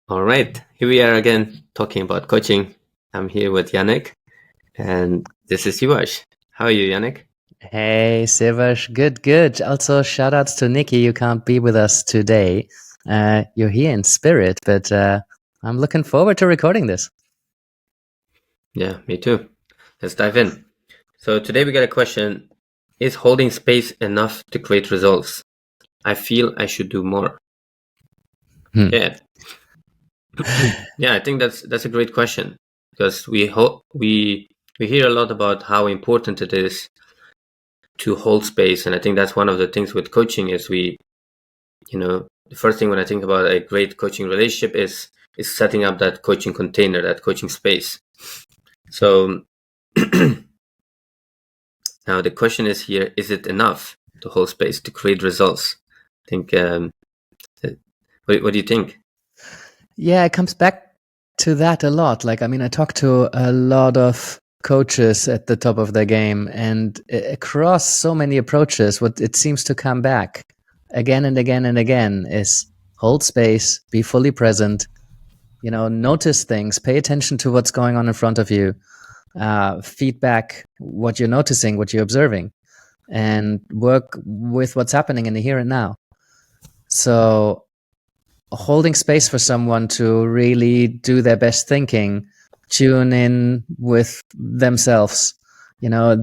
All right, here we are again talking about coaching. I'm here with Yannick, and this is Siawash. How are you, Yannick? Hey, Siawash. Good. Also, shout outs to Nikki. You can't be with us today. You're here in spirit, but I'm looking forward to recording this. Yeah, me too. Let's dive in. So today we got a question. Is holding space enough to create results? I feel I should do more. Yeah. Yeah, I think that's a great question because we hear a lot about how important it is to hold space, and I think that's one of the things with coaching is the first thing when I think about a great coaching relationship is setting up that coaching container, that coaching space. So now the question is here, is it enough to hold space to create results? I think, what do you think? Yeah, it comes back to that a lot. I talk to a lot of coaches at the top of their game, and across so many approaches, what it seems to come back again and again and again is hold space, be fully present, notice things, pay attention to what's going on in front of you, feedback what you're noticing, what you're observing, and work with what's happening in the here and now. So holding space for someone to really do their best thinking, tune in with themselves, I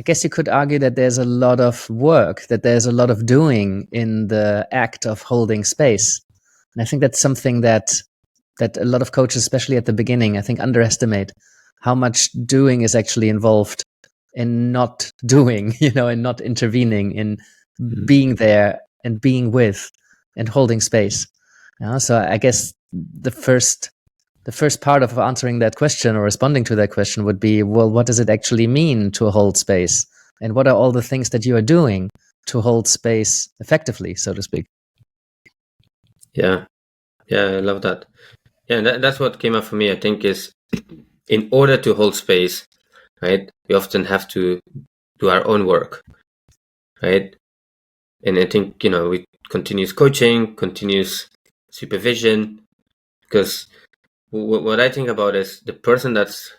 guess you could argue that there's a lot of work, that there's a lot of doing in the act of holding space. And I think that's something that a lot of coaches, especially at the beginning, I think underestimate how much doing is actually involved in not doing, and not intervening, in being there and being with and holding space. So I guess the first part of answering that question or responding to that question would be, well, what does it actually mean to hold space? And what are all the things that you are doing to hold space effectively, so to speak? Yeah, I love that. Yeah, and that's what came up for me, I think, is in order to hold space, right, we often have to do our own work, right? And I think, we continuous coaching, continuous supervision, because what I think about is the person that's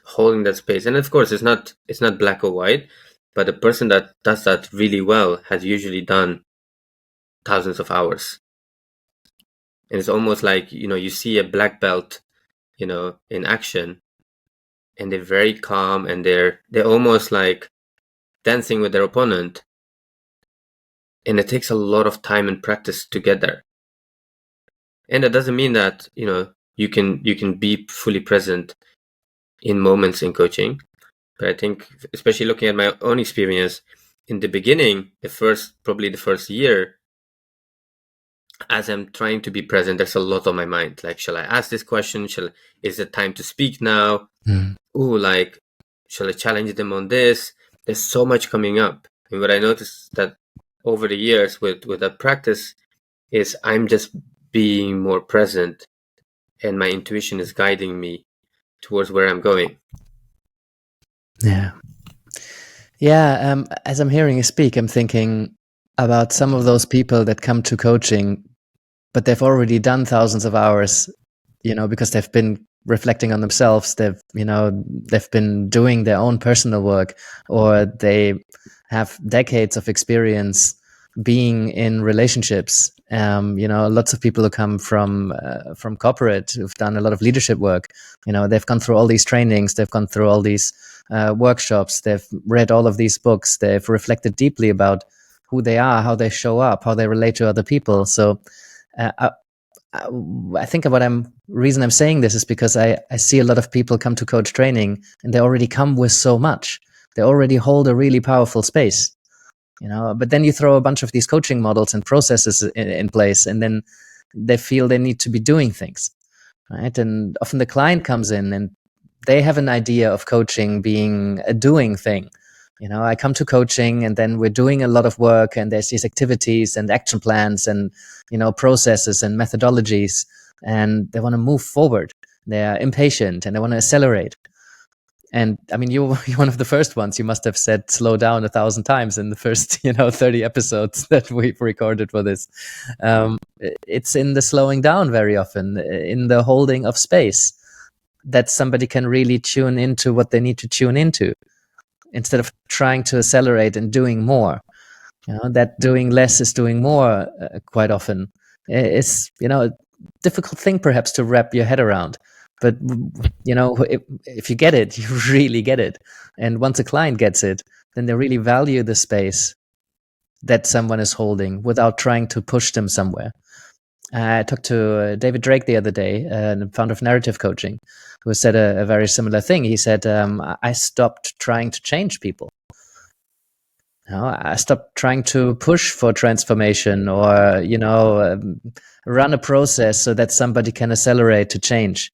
holding that space, and of course it's not black or white, but the person that does that really well has usually done thousands of hours. And it's almost like, you see a black belt, in action, and they're very calm, and they're almost like dancing with their opponent. And it takes a lot of time and practice to get there. And that doesn't mean that, you can be fully present in moments in coaching. But I think, especially looking at my own experience, in the beginning, probably the first year, as I'm trying to be present, there's a lot on my mind. Like, shall I ask this question? Is it time to speak now? Shall I challenge them on this? There's so much coming up. And what I noticed that over the years with that practice is I'm just being more present, and my intuition is guiding me towards where I'm going. Yeah. As I'm hearing you speak, I'm thinking about some of those people that come to coaching, but they've already done thousands of hours, because they've been reflecting on themselves. They've been doing their own personal work, or they have decades of experience being in relationships. Lots of people who come from corporate, who've done a lot of leadership work. They've gone through all these trainings, they've gone through all these workshops, they've read all of these books, they've reflected deeply about who they are, how they show up, how they relate to other people. So I think reason I'm saying this is because I see a lot of people come to coach training and they already come with so much. They already hold a really powerful space, but then you throw a bunch of these coaching models and processes in place, and then they feel they need to be doing things, right? And often the client comes in and they have an idea of coaching being a doing thing. I come to coaching and then we're doing a lot of work, and there's these activities and action plans and, processes and methodologies, and they want to move forward. They're impatient and they want to accelerate. And I mean, you're one of the first ones. You must have said slow down 1,000 times in the first, 30 episodes that we've recorded for this. It's in the slowing down very often, in the holding of space, that somebody can really tune into what they need to tune into instead of trying to accelerate and doing more. That doing less is doing more quite often. It's, a difficult thing perhaps to wrap your head around. But, if you get it, you really get it. And once a client gets it, then they really value the space that someone is holding without trying to push them somewhere. I talked to David Drake the other day, the founder of narrative coaching, who said a very similar thing. He said, I stopped trying to change people. I stopped trying to push for transformation or, run a process so that somebody can accelerate to change.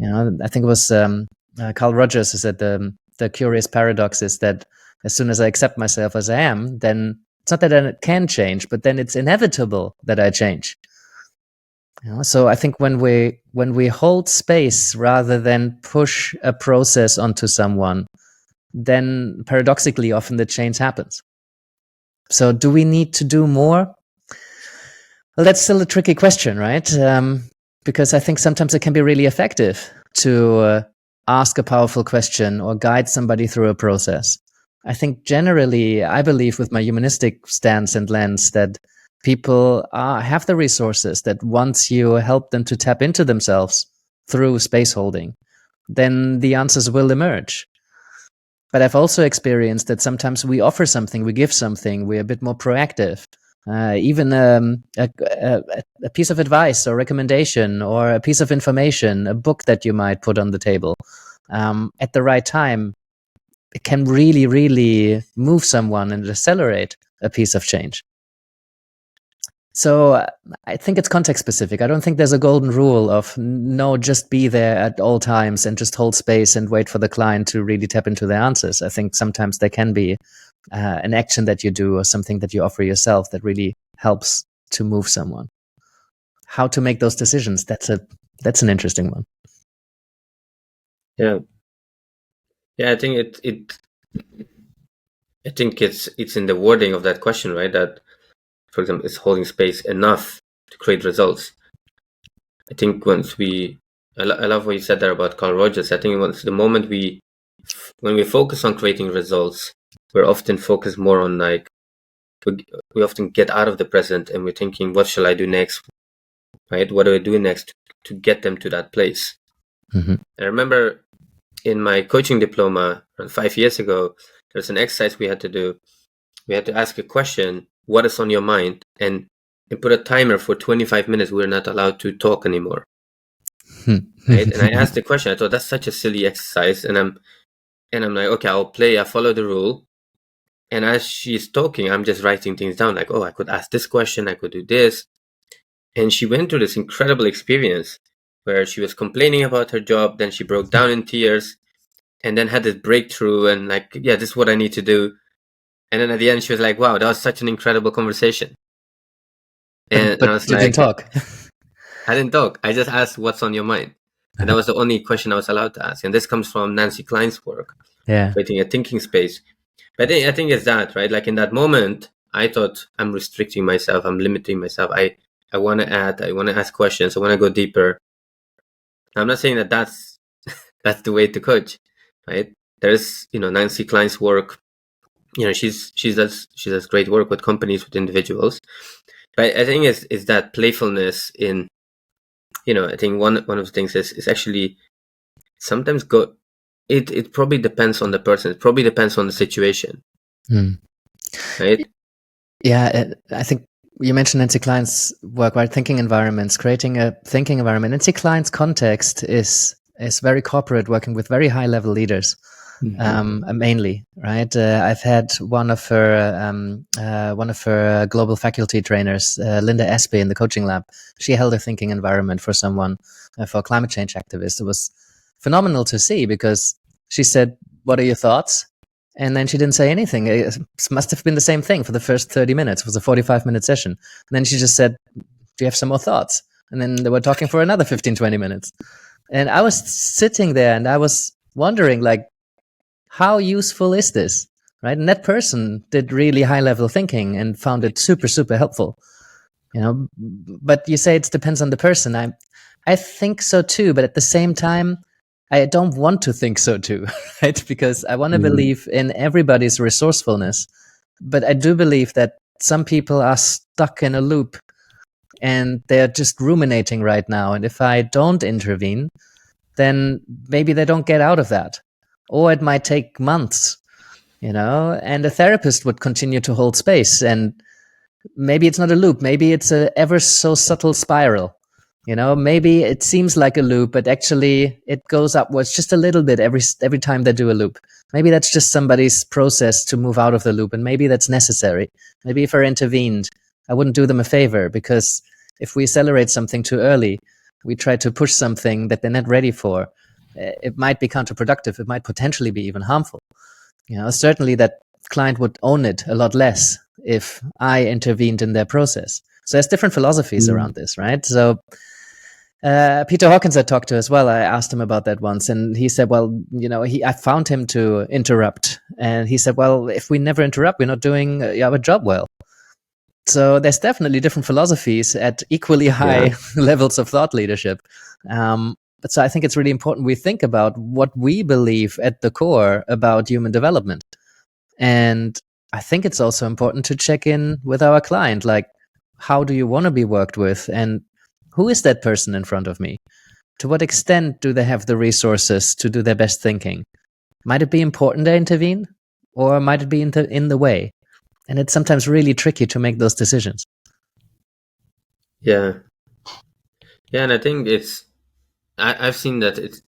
I think it was Carl Rogers who said the curious paradox is that as soon as I accept myself as I am, then it's not that I can change, but then it's inevitable that I change. So I think when we hold space rather than push a process onto someone, then paradoxically often the change happens. So do we need to do more? Well, that's still a tricky question, right? Because I think sometimes it can be really effective to ask a powerful question or guide somebody through a process. I think generally, I believe with my humanistic stance and lens that people have the resources, that once you help them to tap into themselves through space holding, then the answers will emerge. But I've also experienced that sometimes we offer something, we give something, we're a bit more proactive. Even a piece of advice or recommendation or a piece of information, a book that you might put on the table at the right time, it can really, really move someone and accelerate a piece of change. So I think it's context specific. I don't think there's a golden rule of no, just be there at all times and just hold space and wait for the client to really tap into their answers. I think sometimes there can be an action that you do or something that you offer yourself that really helps to move someone. How to make those decisions? That's an interesting one. Yeah. I think I think it's in the wording of that question, right? That, for example, is holding space enough to create results? I think I love what you said there about Carl Rogers. I think once the moment when we focus on creating results, we're often focused more on we often get out of the present and we're thinking, what shall I do next? Right? What do I do next to get them to that place? Mm-hmm. I remember in my coaching diploma around 5 years ago, there's an exercise we had to do. We had to ask a question, what is on your mind? And put a timer for 25 minutes. We're not allowed to talk anymore. Right? And I asked the question. I thought that's such a silly exercise. And I'm like, okay, I follow the rule. And as she's talking, I'm just writing things down like, oh, I could ask this question, I could do this. And she went through this incredible experience where she was complaining about her job. Then she broke down in tears and then had this breakthrough and like, yeah, this is what I need to do. And then at the end, she was like, wow, that was such an incredible conversation. And I was you didn't talk. I didn't talk. I just asked what's on your mind. And that was the only question I was allowed to ask. And this comes from Nancy Klein's work, creating a thinking space. But I think it's that, right? Like in that moment, I thought I'm restricting myself. I'm limiting myself. I want to add, I want to ask questions. I want to go deeper. I'm not saying that that's the way to coach, right? There's, Nancy Klein's work. She does great work with companies, with individuals. But I think it's that playfulness in, I think one of the things is actually sometimes it probably depends on the person. It probably depends on the situation. Right? Yeah, I think you mentioned Nancy Klein's work, right? Thinking environments, creating a thinking environment. Nancy Klein's context is very corporate, working with very high level leaders. Mainly, right? I've had one of her global faculty trainers, Linda Espy, in the coaching lab. She held a thinking environment for someone, for a climate change activist. It was phenomenal to see because she said, "What are your thoughts?" And then she didn't say anything. It must have been the same thing for the first 30 minutes. It was a 45-minute session. And then she just said, "Do you have some more thoughts?" And then they were talking for another 15, 20 minutes. And I was sitting there and I was wondering, like, how useful is this? Right? And that person did really high level thinking and found it super, super helpful. But you say it depends on the person. I think so too, but at the same time, I don't want to think so too, right? Because I want to believe in everybody's resourcefulness. But I do believe that some people are stuck in a loop and they're just ruminating right now. And if I don't intervene, then maybe they don't get out of that. Or it might take months, and a therapist would continue to hold space. And maybe it's not a loop. Maybe it's a ever so subtle spiral. Maybe it seems like a loop, but actually it goes upwards just a little bit every time they do a loop. Maybe that's just somebody's process to move out of the loop, and maybe that's necessary. Maybe if I intervened, I wouldn't do them a favor, because if we accelerate something too early, we try to push something that they're not ready for, it might be counterproductive. It might potentially be even harmful. Certainly that client would own it a lot less if I intervened in their process. So there's different philosophies around this, right? So Peter Hawkins I talked to as well. I asked him about that once, and he said, well, I found him to interrupt. And he said, well, if we never interrupt, we're not doing our job well. So there's definitely different philosophies at equally high levels of thought leadership. But so I think it's really important we think about what we believe at the core about human development. And I think it's also important to check in with our client, like, how do you want to be worked with? And who is that person in front of me? To what extent do they have the resources to do their best thinking? Might it be important to intervene? Or might it be in the way? And it's sometimes really tricky to make those decisions. Yeah. Yeah, and I think I've seen that it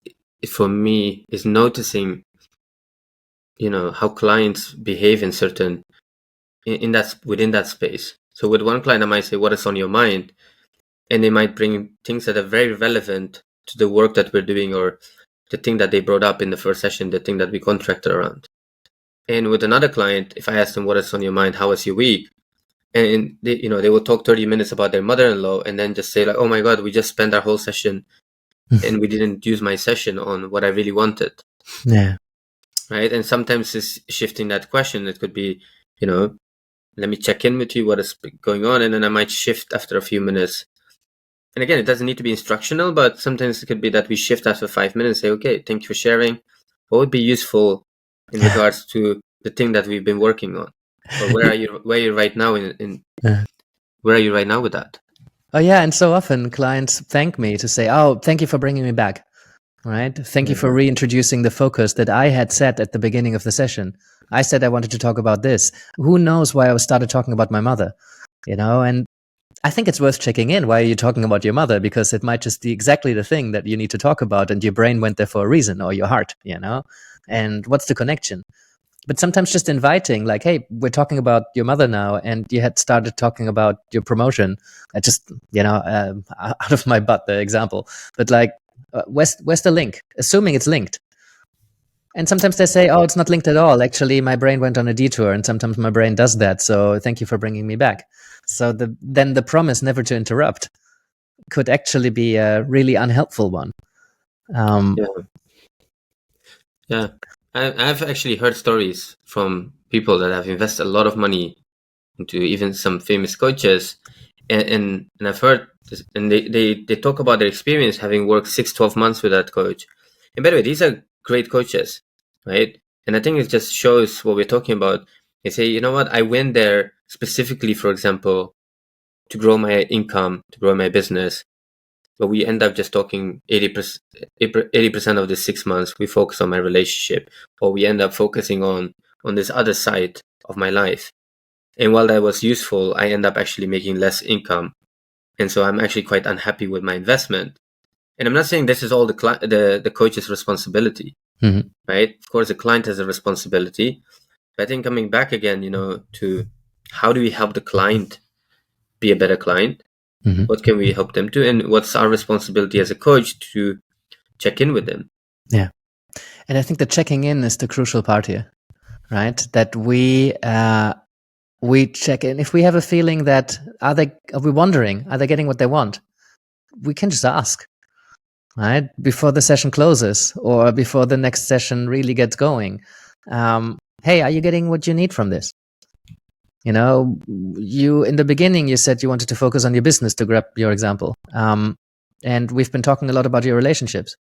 for me is noticing, how clients behave in certain, in that, within that space. So with one client, I might say, what is on your mind? And they might bring things that are very relevant to the work that we're doing, or the thing that they brought up in the first session, the thing that we contracted around. And with another client, if I ask them, what is on your mind? How was your week? And they will talk 30 minutes about their mother-in-law, and then just say like, oh my God, we just spent our whole session and we didn't use my session on what I really wanted. Yeah. Right. And sometimes it's shifting that question. It could be, let me check in with you. What is going on? And then I might shift after a few minutes. And again, it doesn't need to be instructional, but sometimes it could be that we shift after 5 minutes, say, okay, thank you for sharing. What would be useful in regards to the thing that we've been working on? Or where are you right now where are you right now with that? Oh yeah, and so often clients thank me to say, oh, thank you for bringing me back. Right? Thank you for reintroducing the focus that I had set at the beginning of the session. I said I wanted to talk about this. Who knows why I started talking about my mother? And I think it's worth checking in. Why are you talking about your mother? Because it might just be exactly the thing that you need to talk about, and your brain went there for a reason, or your heart, And what's the connection? But sometimes just inviting, like, hey, we're talking about your mother now, and you had started talking about your promotion. I just, out of my butt, the example. But like, where's the link? Assuming it's linked. And sometimes they say, oh, it's not linked at all. Actually, my brain went on a detour, and sometimes my brain does that. So thank you for bringing me back. So then the promise never to interrupt could actually be a really unhelpful one. Yeah. I've actually heard stories from people that have invested a lot of money into even some famous coaches. And I've heard this, and they talk about their experience having worked 6-12 months with that coach. And by the way, these are great coaches, right? And I think it just shows what we're talking about. They say, you know what, I went there specifically, for example, to grow my income, to grow my business. But we end up just talking 80% of the 6 months, we focus on my relationship, or we end up focusing on this other side of my life. And while that was useful, I end up actually making less income. And so I'm actually quite unhappy with my investment. And I'm not saying this is all the coach's responsibility, right? Of course, the client has a responsibility. But I think coming back again, to how do we help the client be a better client? What can we help them do? And what's our responsibility as a coach to check in with them? Yeah. And I think the checking in is the crucial part here, right? That we check in. If we have a feeling that are we wondering, are they getting what they want? We can just ask, right? Before the session closes or before the next session really gets going. Hey, are you getting what you need from this? You know, you in the beginning you said you wanted to focus on your business, to grab your example. And we've been talking a lot about your relationships.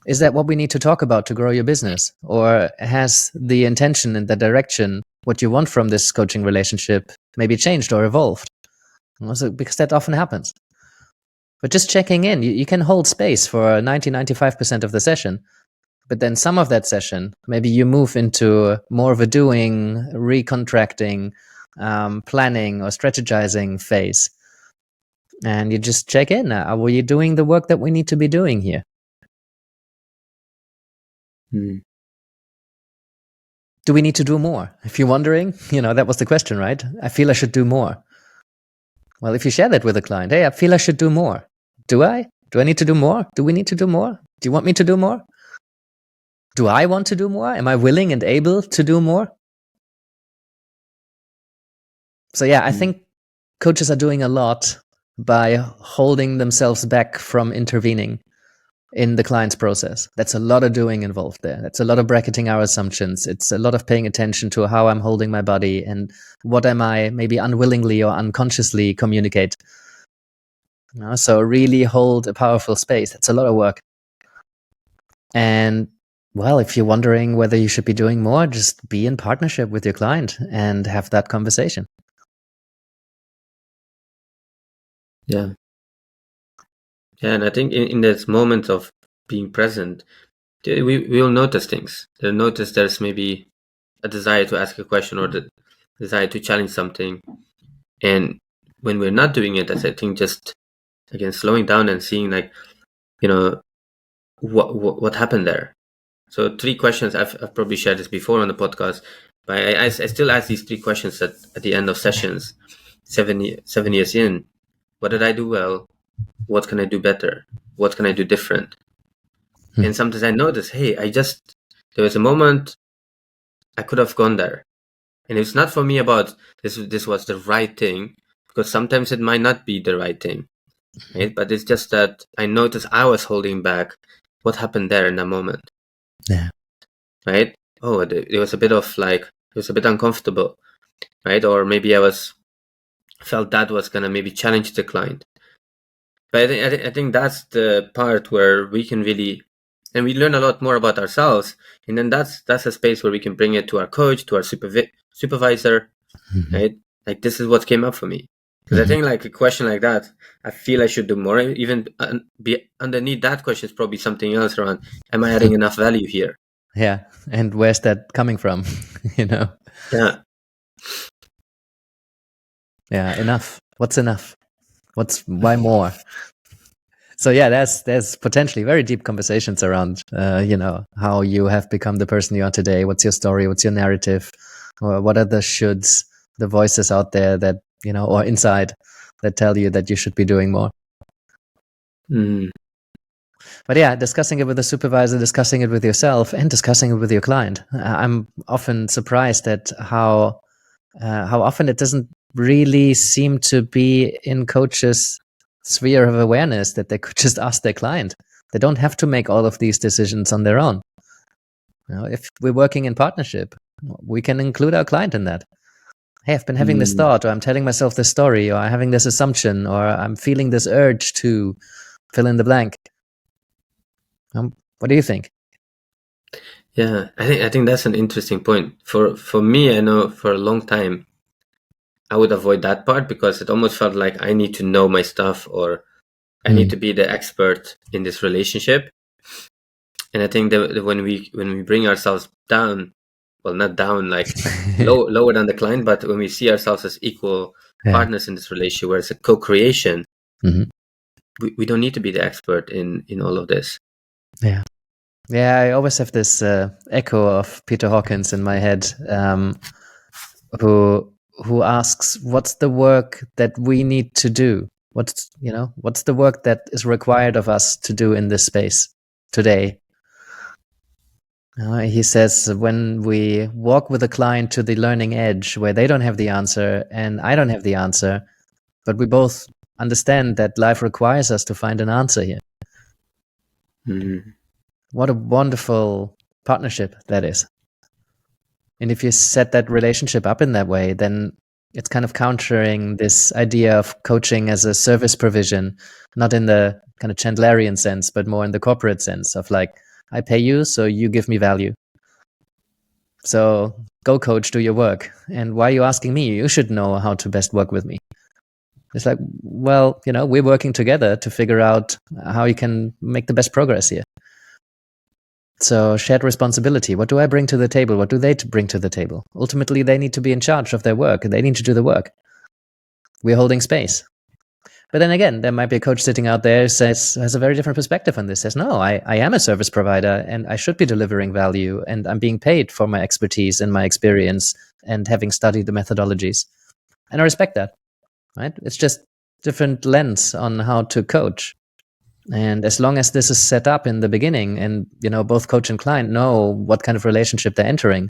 Is that what we need to talk about to grow your business? Or has the intention and the direction, what you want from this coaching relationship, maybe changed or evolved? Also, because that often happens. But just checking in, you can hold space for 95% of the session. But then some of that session, maybe you move into more of a doing, recontracting, planning or strategizing phase. And you just check in. Are we doing the work that we need to be doing here? Mm. Do we need to do more? If you're wondering, that was the question, right? I feel I should do more. Well, if you share that with a client, hey, I feel I should do more. Do I? Do I need to do more? Do we need to do more? Do you want me to do more? Do I want to do more? Am I willing and able to do more? So yeah, I think coaches are doing a lot by holding themselves back from intervening in the client's process. That's a lot of doing involved there. That's a lot of bracketing our assumptions. It's a lot of paying attention to how I'm holding my body and what am I maybe unwillingly or unconsciously communicate. So really hold a powerful space. That's a lot of work. And well, if you're wondering whether you should be doing more, just be in partnership with your client and have that conversation. Yeah. Yeah, and I think in this moment of being present, we will notice things. They'll notice there's maybe a desire to ask a question or the desire to challenge something. And when we're not doing it, as I think just again slowing down and seeing like, what happened there. So 3 questions. I've probably shared this before on the podcast, but I still ask these 3 questions at the end of sessions, 7 years in. What did I do well? What can I do better? What can I do different? And sometimes I notice, hey, there was a moment I could have gone there. And it's not for me about this was the right thing, because sometimes it might not be the right thing. Right? But it's just that I noticed I was holding back. What happened there in that moment? Yeah. Right? Oh, it was a bit of like, it was a bit uncomfortable. Right? Or maybe felt that was gonna maybe challenge the client. But I think that's the part where we can really, and we learn a lot more about ourselves, and then that's a space where we can bring it to our coach, to our supervisor, right? Like, this is what came up for me, because I think like a question like that, I feel I should do more. Even be underneath that question is probably something else around: am I adding enough value here? Yeah, and where's that coming from? Yeah. Yeah, enough. What's enough? Why more? So yeah, there's potentially very deep conversations around, how you have become the person you are today. What's your story? What's your narrative? Or what are the shoulds, the voices out there that, or inside that tell you that you should be doing more? Mm. But yeah, discussing it with the supervisor, discussing it with yourself, and discussing it with your client. I'm often surprised at how often it doesn't really seem to be in coaches' sphere of awareness that they could just ask their client. They don't have to make all of these decisions on their own. If we're working in partnership, we can include our client in that. Hey, I've been having this thought, or I'm telling myself this story, or I'm having this assumption, or I'm feeling this urge to fill in the blank. What do you think? Yeah, I think that's an interesting point. For me, I know for a long time I would avoid that part, because it almost felt like I need to know my stuff, or I need to be the expert in this relationship. And I think that when we bring ourselves down, well, not down, like lower than the client, but when we see ourselves as equal partners in this relationship, where it's a co-creation, we don't need to be the expert in all of this. Yeah. Yeah, I always have this echo of Peter Hawkins in my head, who asks, "What's the work that we need to do? What's the work that is required of us to do in this space today?" He says, when we walk with a client to the learning edge where they don't have the answer and I don't have the answer, but we both understand that life requires us to find an answer here. Mm-hmm. What a wonderful partnership that is. And if you set that relationship up in that way, then it's kind of countering this idea of coaching as a service provision, not in the kind of Chandlerian sense, but more in the corporate sense of like, I pay you, so you give me value. So go coach, do your work. And why are you asking me? You should know how to best work with me. It's like, well, we're working together to figure out how you can make the best progress here. So shared responsibility. What do I bring to the table? What do they bring to the table? Ultimately, they need to be in charge of their work. They need to do the work. We're holding space. But then again, there might be a coach sitting out there who has a very different perspective on this. Says, no, I am a service provider and I should be delivering value and I'm being paid for my expertise and my experience and having studied the methodologies. And I respect that, right? It's just different lens on how to coach. And as long as this is set up in the beginning and, both coach and client know what kind of relationship they're entering,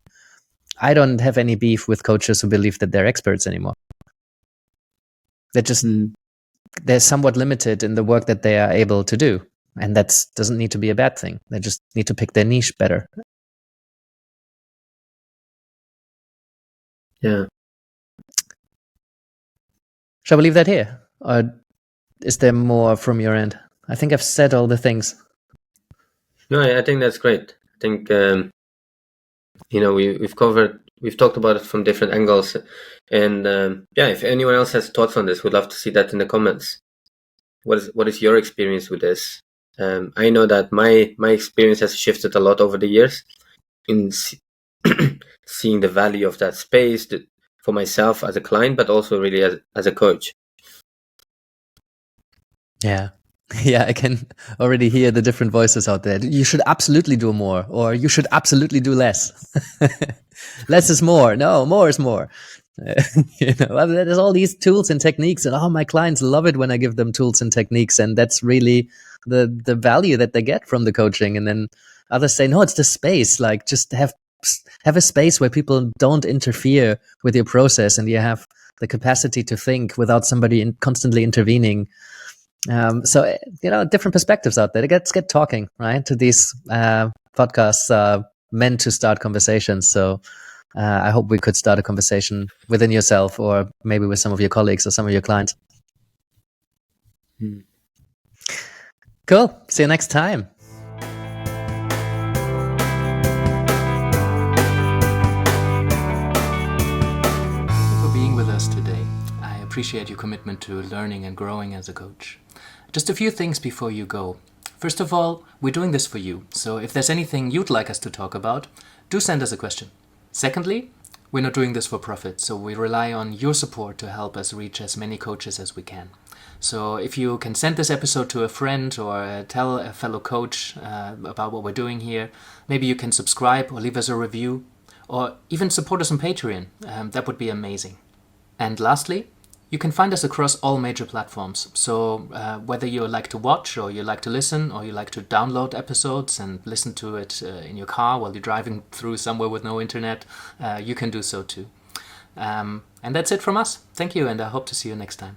I don't have any beef with coaches who believe that they're experts anymore. They're somewhat limited in the work that they are able to do. And that doesn't need to be a bad thing. They just need to pick their niche better. Yeah. Shall we leave that here? Or is there more from your end? I think I've said all the things. No, I think that's great. I think, we've talked about it from different angles. And if anyone else has thoughts on this, we'd love to see that in the comments. What is your experience with this? I know that my experience has shifted a lot over the years in seeing the value of that space for myself as a client, but also really as a coach. Yeah. Yeah, I can already hear the different voices out there. You should absolutely do more, or you should absolutely do less. Less is more. No, more is more. There's all these tools and techniques, and my clients love it when I give them tools and techniques, and that's really the value that they get from the coaching. And then others say, no, it's the space. Like, just have a space where people don't interfere with your process, and you have the capacity to think without somebody constantly intervening. So different perspectives out there. Let's get talking, right? To these podcasts are meant to start conversations. So I hope we could start a conversation within yourself, or maybe with some of your colleagues or some of your clients. Cool. See you next time. Thank you for being with us today. I appreciate your commitment to learning and growing as a coach. Just a few things before you go. First of all, we're doing this for you. So if there's anything you'd like us to talk about, do send us a question. Secondly, we're not doing this for profit, so we rely on your support to help us reach as many coaches as we can. So if you can send this episode to a friend or tell a fellow coach about what we're doing here, maybe you can subscribe or leave us a review, or even support us on Patreon. That would be amazing. And lastly, you can find us across all major platforms. So whether you like to watch, or you like to listen, or you like to download episodes and listen to it in your car while you're driving through somewhere with no internet, you can do so too. And that's it from us. Thank you, and I hope to see you next time.